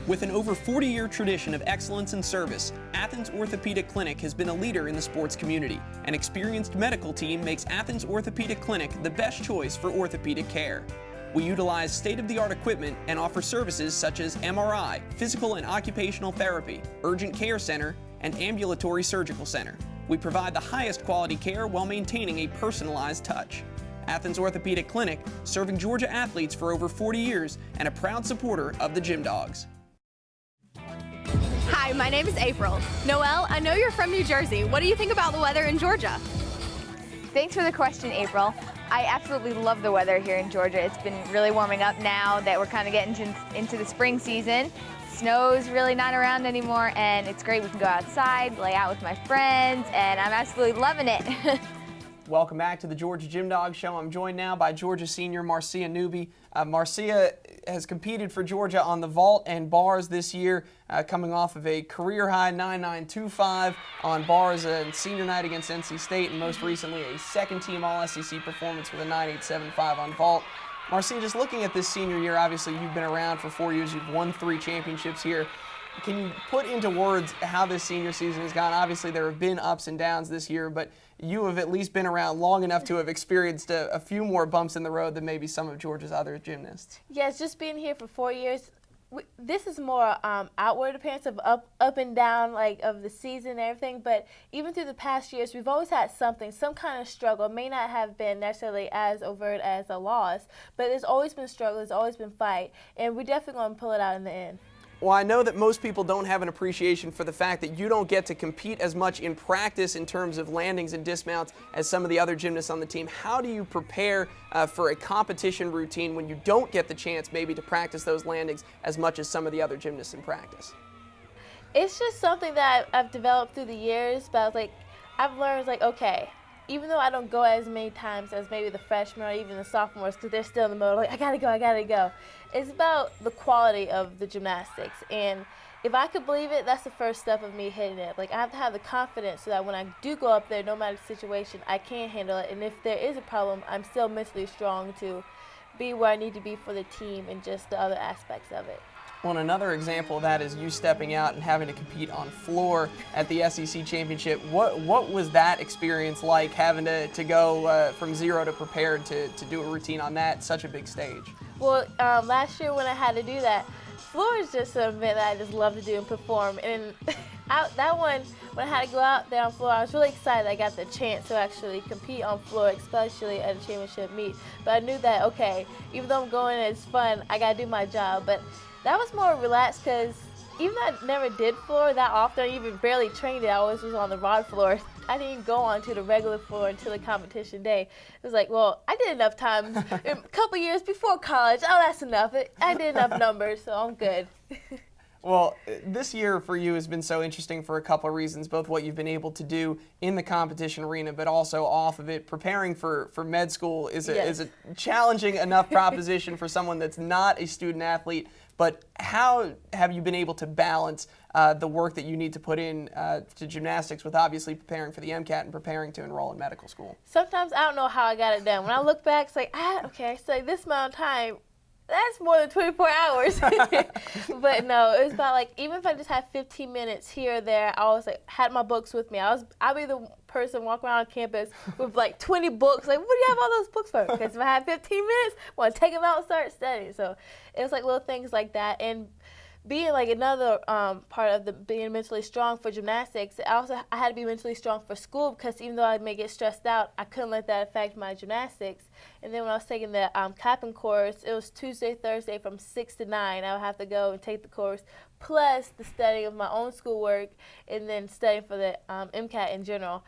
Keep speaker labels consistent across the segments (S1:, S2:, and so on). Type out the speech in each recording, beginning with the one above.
S1: With an over 40-year tradition of excellence and service, Athens Orthopedic Clinic has been a leader in the sports community. An experienced medical team makes Athens Orthopedic Clinic the best choice for orthopedic care. We utilize state-of-the-art equipment and offer services such as MRI, physical and occupational therapy, urgent care center, and ambulatory surgical center. We provide the highest quality care while maintaining a personalized touch. Athens Orthopedic Clinic, serving Georgia athletes for over 40 years and a proud supporter of the GymDogs.
S2: Hi, my name is April. Noelle, I know you're from New Jersey. What do you think about the weather in Georgia?
S3: Thanks for the question, April. I absolutely love the weather here in Georgia. It's been really warming up now that we're kind of getting into the spring season. Snow's really not around anymore, and it's great. We can go outside, lay out with my friends, and I'm absolutely loving it.
S1: Welcome back to the Georgia GymDog Show. I'm joined now by Georgia senior Marcia Newby. Marcia has competed for Georgia on the vault and bars this year, coming off of a career-high 9.925 on bars and senior night against NC State, and most recently a second-team All-SEC performance with a 9.875 on vault. Marcia, just looking at this senior year, obviously you've been around for 4 years. You've won 3 championships here. Can you put into words how this senior season has gone? Obviously, there have been ups and downs this year, but you have at least been around long enough to have experienced a few more bumps in the road than maybe some of Georgia's other gymnasts.
S4: Yes, just being here for 4 years, this is more outward appearance of up and down, like of the season and everything. But even through the past years, we've always had something, some kind of struggle. It may not have been necessarily as overt as a loss, but there's always been struggle, there's always been fight, and we're definitely going to pull it out in the end.
S1: Well, I know that most people don't have an appreciation for the fact that you don't get to compete as much in practice in terms of landings and dismounts as some of the other gymnasts on the team. How do you prepare for a competition routine when you don't get the chance maybe to practice those landings as much as some of the other gymnasts in practice?
S4: It's just something that I've developed through the years, but I've learned, okay, even though I don't go as many times as maybe the freshmen or even the sophomores, because they're still in the mode, I gotta go. It's about the quality of the gymnastics, and if I could believe it, that's the first step of me hitting it. I have to have the confidence so that when I do go up there, no matter the situation, I can handle it, and if there is a problem, I'm still mentally strong to be where I need to be for the team and just the other aspects of it.
S1: Well, another example of that is you stepping out and having to compete on floor at the SEC Championship. What was that experience like, having to go from zero to prepared to do a routine on such a big stage?
S4: Well, last year when I had to do that, floor is just an event that I just love to do and perform. And that one, when I had to go out there on floor, I was really excited I got the chance to actually compete on floor, especially at a championship meet. But I knew that, okay, even though I'm going and it's fun, I got to do my job. But that was more relaxed because even though I never did floor that often, I even barely trained it, I always was on the rod floor. I didn't even go onto the regular floor until the competition day. It was well, I did enough times a couple years before college. Oh, that's enough. I did enough numbers, so I'm good.
S1: Well, this year for you has been so interesting for a couple of reasons, both what you've been able to do in the competition arena, but also off of it. Preparing for med school is a challenging enough proposition for someone that's not a student athlete. But how have you been able to balance the work that you need to put in to gymnastics with obviously preparing for the MCAT and preparing to enroll in medical school?
S4: Sometimes I don't know how I got it done. When I look back, it's okay, so this amount of time, that's more than 24 hours. But no, it was about even if I just had 15 minutes here or there, I always had my books with me. I'll be the person walking around campus with 20 books. What do you have all those books for? Because if I had 15 minutes, I want to take them out and start studying. So it was little things like that. And being another part of being mentally strong for gymnastics, I had to be mentally strong for school because even though I may get stressed out, I couldn't let that affect my gymnastics. And then when I was taking the capping course, it was Tuesday, Thursday from 6 to 9. I would have to go and take the course, plus the studying of my own schoolwork, and then studying for the MCAT in general.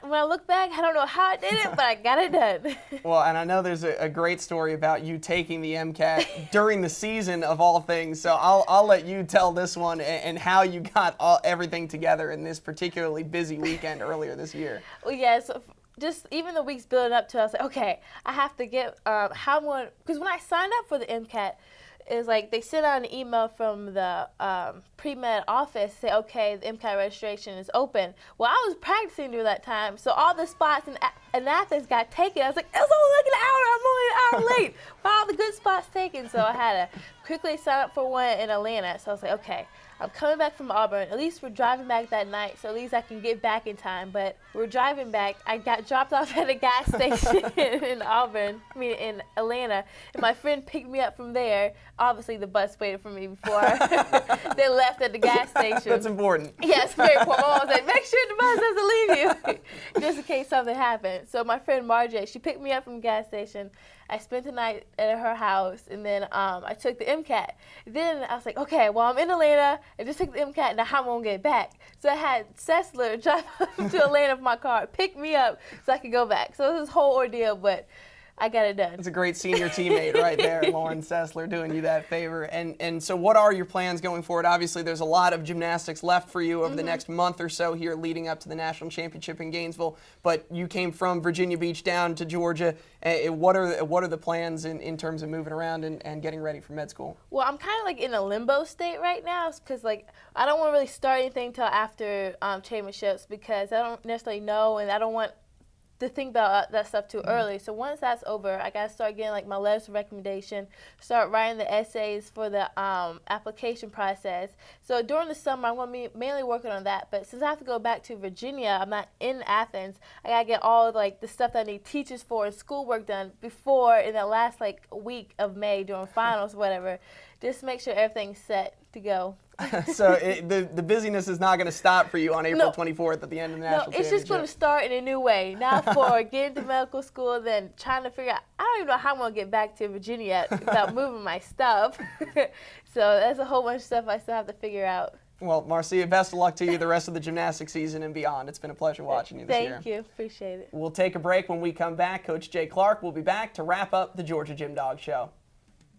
S4: When I look back, I don't know how I did it, but I got it done.
S1: Well, and I know there's a great story about you taking the MCAT during the season of all things, so I'll let you tell this one and how you got everything together in this particularly busy weekend earlier this year.
S4: Well, yeah, so just even the weeks building up to it, I was okay, I have to get because when I signed up for the MCAT, is they sent out an email from the pre-med office to say, okay, the MCAT registration is open. Well, I was practicing during that time, so all the spots in Athens got taken. I was it's only an hour. I'm only an hour late. All the good spots taken, so I had to quickly signed up for one in Atlanta. So I was like, okay, I'm coming back from Auburn. At least we're driving back that night, so at least I can get back in time. But we're driving back. I got dropped off at a gas station in in Atlanta, and my friend picked me up from there. Obviously, the bus waited for me before they left at the gas station.
S1: That's important.
S4: Yes, very important. My mom was like, make sure the bus doesn't leave you, just in case something happened. So my friend Marcia, she picked me up from the gas station. I spent the night at her house, and then I took the MCAT. Then I was like, okay, well, I'm in Atlanta. I just took the MCAT, now how am I going to get back? So I had Sessler drive up to Atlanta with my car, pick me up so I could go back. So it was this whole ordeal, but I got it done.
S1: It's a great senior teammate right there, Lauren Sessler, doing you that favor. And so what are your plans going forward? Obviously, there's a lot of gymnastics left for you over the next month or so here leading up to the National Championship in Gainesville. But you came from Virginia Beach down to Georgia. What are the plans in terms of moving around and getting ready for med school?
S4: Well, I'm kind of like in a limbo state right now because like I don't want to really start anything until after championships because I don't necessarily know, and I don't want to think about that stuff too early. So once that's over, I gotta start getting like my letters of recommendation, start writing the essays for the application process. So during the summer, I'm gonna be mainly working on that. But since I have to go back to Virginia, I'm not in Athens. I gotta get all like the stuff that I need teachers for and schoolwork done before in the last like week of May during finals, whatever. Just make sure everything's set to go.
S1: So the busyness is not going to stop for you on April 24th at the end of the National Championship.
S4: It's just going to start in a new way. Now for getting to medical school, then trying to figure out, I don't even know how I'm going to get back to Virginia without moving my stuff. So that's a whole bunch of stuff I still have to figure out.
S1: Well, Marcia, best of luck to you the rest of the gymnastics season and beyond. It's been a pleasure watching you this year.
S4: Thank you. Appreciate it.
S1: We'll take a break. When we come back, Coach Jay Clark will be back to wrap up the Georgia GymDog Show.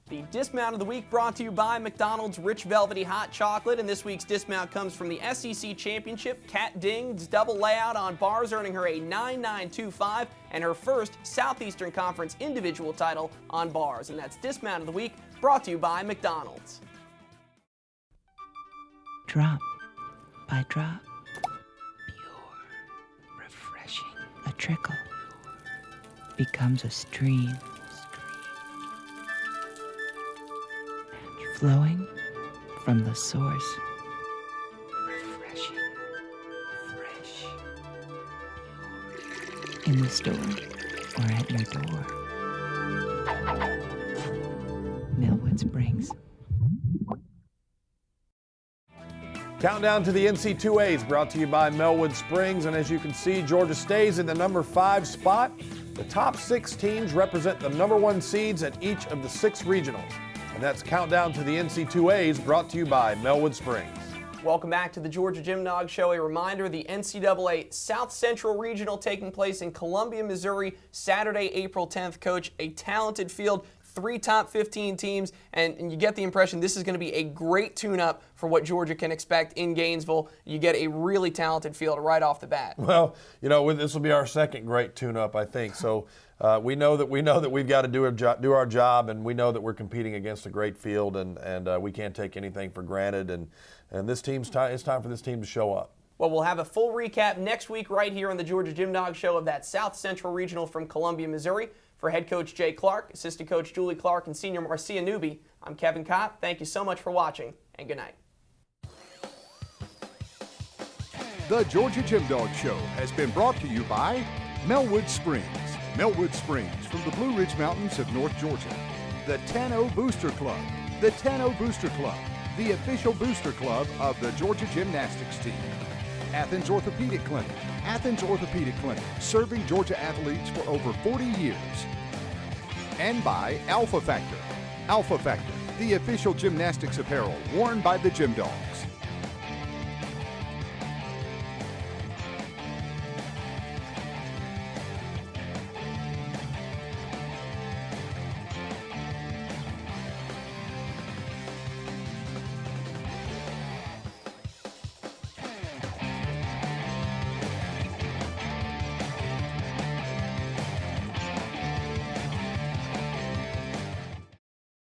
S1: The Dismount of the Week brought to you by McDonald's Rich Velvety Hot Chocolate, and this week's dismount comes from the SEC Championship. Kat Ding's double layout on bars, earning her a 9.925 and her first Southeastern Conference individual title on bars. And that's Dismount of the Week, brought to you by McDonald's.
S5: Drop by drop, pure, refreshing. A trickle becomes a stream. Flowing from the source. Refreshing, fresh, pure. In the store or at your door. Millwood Springs.
S6: Countdown to the NC2A is brought to you by Millwood Springs, and as you can see, Georgia stays in the number 5 spot. The top 6 teams represent the number 1 seeds at each of the 6 regionals. And that's Countdown to the NC2As, brought to you by Millwood Springs.
S1: Welcome back to the Georgia GymDog Show. A reminder, the NCAA South Central Regional taking place in Columbia, Missouri, Saturday, April 10th. Coach, a talented field, 3 top 15 teams, and you get the impression this is going to be a great tune-up for what Georgia can expect in Gainesville. You get a really talented field right off the bat.
S6: Well, you know, this will be our second great tune-up, I think. So we know that we've got to do our job, and we know that we're competing against a great field, and we can't take anything for granted. And this team's it's time for this team to show up.
S1: Well, we'll have a full recap next week right here on the Georgia GymDog Show of that South Central Regional from Columbia, Missouri. For head coach Jay Clark, assistant coach Julie Clark, and senior Marcia Newby, I'm Kevin Kopp. Thank you so much for watching, and good night.
S7: The Georgia GymDog Show has been brought to you by Millwood Springs. Millwood Springs from the Blue Ridge Mountains of North Georgia. The 10-0 Booster Club. The 10-0 Booster Club, the official booster club of the Georgia gymnastics team. Athens Orthopedic Clinic. Athens Orthopedic Clinic, serving Georgia athletes for over 40 years. And by Alpha Factor. Alpha Factor, the official gymnastics apparel worn by the Gym Dogs.